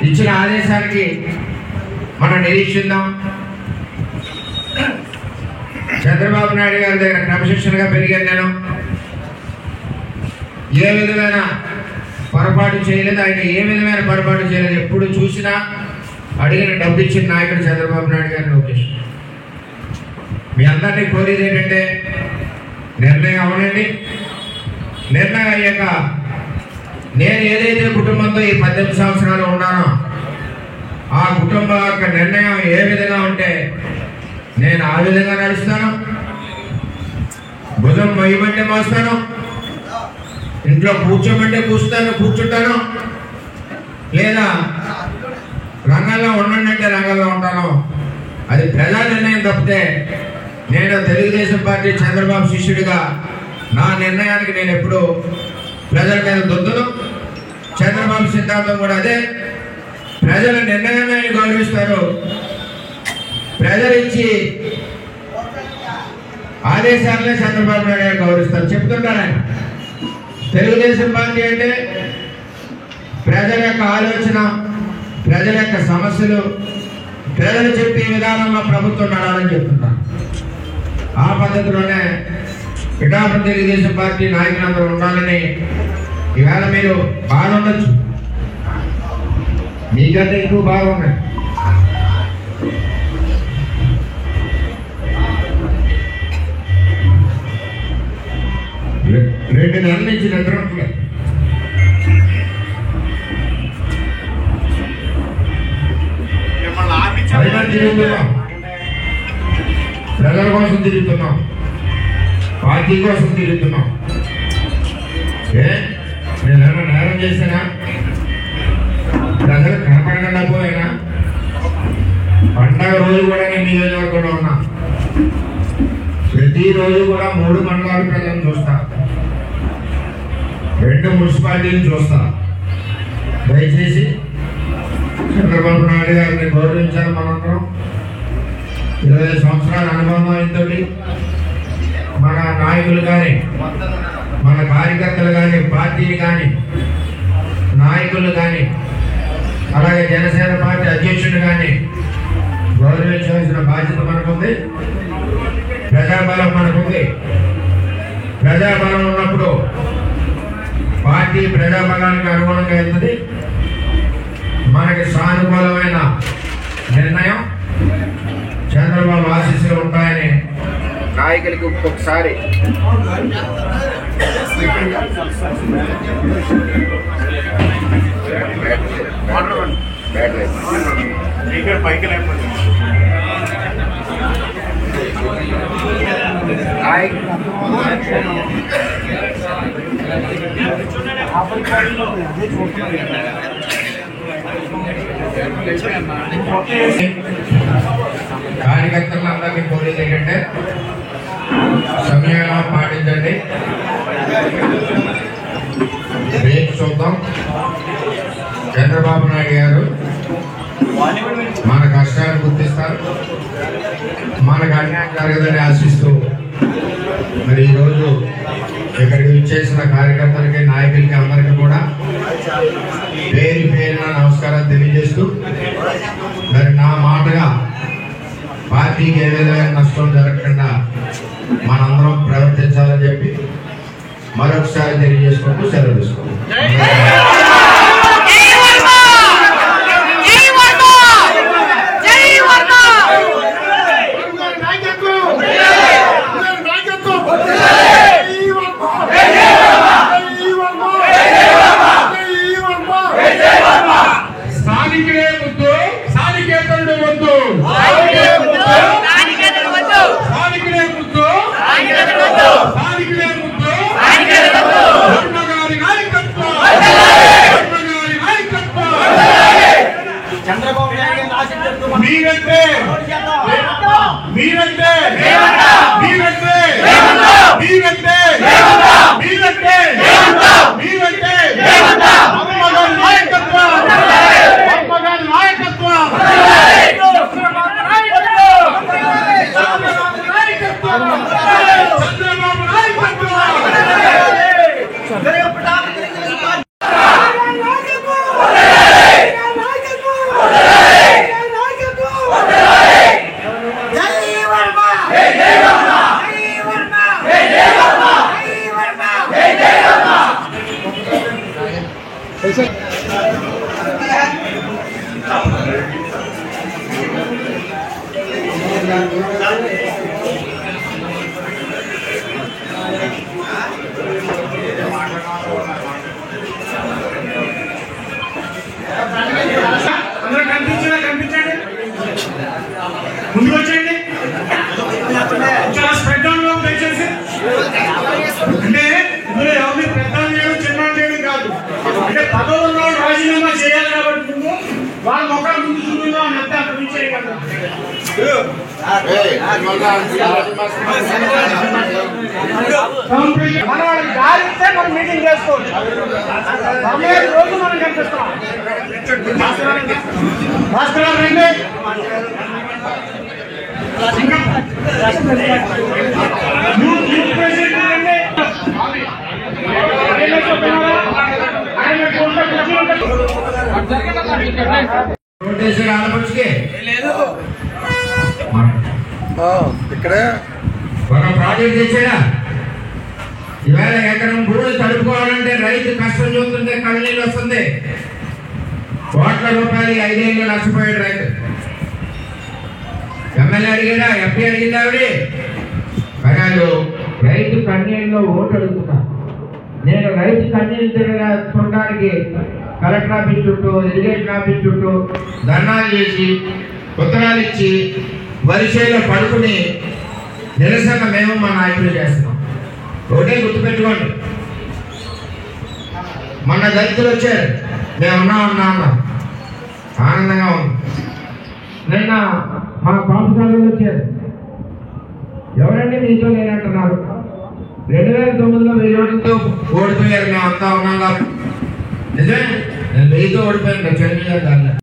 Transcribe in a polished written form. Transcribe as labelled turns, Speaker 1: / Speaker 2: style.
Speaker 1: ఇచ్చిన ఆదేశానికి మనం నిరీక్షిద్దాం. చంద్రబాబు నాయుడు గారి దగ్గర క్రమశిక్షణగా పెరిగాను నేను. ఏ విధమైన పొరపాటు చేయలేదు, ఆయన ఏ విధమైన పొరపాటు చేయలేదు. ఎప్పుడు చూసినా అడిగిన డబ్బు ఇచ్చిన నాయకుడు చంద్రబాబు నాయుడు గారి లోకేష్. మీ అందరినీ కోరేది ఏంటంటే నిర్ణయం అవనండి. నిర్ణయం అయ్యాక నేను ఏదైతే కుటుంబంతో ఈ 18 సంవత్సరాలు ఉన్నానో ఆ కుటుంబం యొక్క నిర్ణయం ఏ విధంగా ఉంటే నేను ఆ విధంగా నడుస్తాను. భుజం మొయ్యమంటే మోస్తాను, ఇంట్లో కూర్చోమంటే కూర్చుంటాను, లేదా రంగంలో ఉండండి అంటే రంగంలో ఉంటాను. అది ప్రజా నిర్ణయం తప్పితే నేను తెలుగుదేశం పార్టీ చంద్రబాబు శిష్యుడిగా నా నిర్ణయానికి నేను ఎప్పుడు ప్రజల మీద దొద్దును. చంద్రబాబు సిద్ధాంతం కూడా అదే. ప్రజల నిర్ణయాన్ని గౌరవిస్తారు. ప్రజలు ఇచ్చి ఆదేశాలనే చంద్రబాబు నాయుడు గారు గౌరవిస్తారు. చెప్తుంటారు ఆయన. తెలుగుదేశం పార్టీ అంటే ప్రజల యొక్క ఆలోచన, ప్రజల యొక్క సమస్యలు, ప్రజలు చెప్పే విధానంలో ప్రభుత్వం నడాలని చెప్తున్నారు. ఆ పద్ధతిలోనే పిఠాపురం తెలుగుదేశం పార్టీ నాయకులందరూ ఉండాలని ఈవేళ మీరు బాగుండొచ్చు, మీకంటే ఎక్కువ బాగున్నాయి. రెండు నెలల నుంచి నిద్రపోలేదు. తిరుగుతున్నాం, ప్రజల కోసం తిరుగుతున్నాం, పార్టీ కోసం తిరుగుతున్నాం. నేనేమన్నా నేరం చేసినా, ప్రజలు కనపడకుండా పోయినా, పండగ రోజు కూడా నేను నియోజకవర్గంలో ఉన్నా. ప్రతిరోజు కూడా 3 మండలాల ప్రజలను చూస్తా, 2 మున్సిపాలిటీలు చూస్తా. దయచేసి చంద్రబాబు నాయుడు గారిని గౌరవించాలి. మనందరం 20 సంవత్సరాల అనుభవం ఆయనతో. మన నాయకులు కానీ, మన కార్యకర్తలు కానీ, పార్టీలు కానీ, నాయకులు కానీ, అలాగే జనసేన పార్టీ అధ్యక్షుడు కానీ గౌరవించాల్సిన బాధ్యత మనకుంది. ప్రజాబలం మనకుంది. ప్రజాబలం ఉన్నప్పుడు పార్టీ ప్రజాబలానికి అనుగుణంగా వెళ్తుంది. మనకి సానుకూలమైన నిర్ణయం, చంద్రబాబు ఆశీస్సులు ఉంటాయని నాయకులకి ఒక్కొక్కసారి కార్యకర్తలందరినీ కోరేది ఏంటంటే సమయంలో పాటించండి. రేపు చూద్దాం. చంద్రబాబు నాయుడు గారు మన కష్టాలు గుర్తిస్తారు, మనకు అన్యాయం జరగదని ఆశిస్తూ మరి ఈరోజు ఇక్కడికి విచ్చేసిన కార్యకర్తలకి, నాయకులకి అందరికీ కూడా పేరు పేరున నమస్కారాలు తెలియజేస్తూ, మరి నా మాటగా పార్టీకి ఏ విధమైన నష్టం జరగకుండా మనందరం ప్రవర్తించాలని చెప్పి మరొకసారి తెలియజేసుకుంటూ సెలవు తీసుకుంటాం.
Speaker 2: నాయకత్వం అంటే ఇందులో ఎవరిని పెద్ద చేయడం చిన్న చేయడం కాదు. అంటే పదవులు ఉన్నవాళ్ళు రాజీనామా చేయాలి కాబట్టి నువ్వు వాళ్ళ మొక్కలు ముందు చూపిందా అని అంతా అనిపించేది కదా. మన వాళ్ళకి దారి ఇస్తే మనం మీటింగ్ చేసుకోవచ్చు. రోజు మనం కనిపిస్తాం. భాస్కర్ రండి.
Speaker 3: ఇక్కడే
Speaker 1: ఒక ప్రాజెక్ట్ తెచ్చాడా? ఈవేళ ఎకరం భూమి తడుపుకోవాలంటే రైతు కష్టం చూస్తుంటే కళ్ళనీళ్ళు వస్తుంది. కోట్ల రూపాయలు 5 ఏళ్ళు నష్టపోయాడు రైతు. ఎమ్మెల్యే అడిగాడా? ఎంపీ అడిగిందా? కానీ రైతు కన్నీళ్ళలో ఓటు అడుగుతున్నా. నేను రైతు కన్నీళ్ళు చూడడానికి కలెక్టర్ ఆఫీస్ చుట్టూ, ఇరిగేషన్ ఆఫీస్ చుట్టూ ధర్నాలు చేసి ఉత్తరాలు ఇచ్చి వరిసేలో పడుకుని నిరసన మేము మా నాయకులు చేస్తున్నాం. ఒకటే గుర్తుపెట్టుకోండి, మొన్న దళితులు వచ్చారు, మేము ఉన్నాం ఆనందంగా ఉన్నాం. నిన్న మా పాఠశాలలో వచ్చారు, ఎవరండి మీతో లేనంటున్నారు. 2009లో 1000 ఓట్లతో ఓడిపోయారు, మేము అంతా ఉన్నాం కాబట్టి. నిజమే, నేను 1000తో ఓడిపోయాను. చంద్రబాబు గారు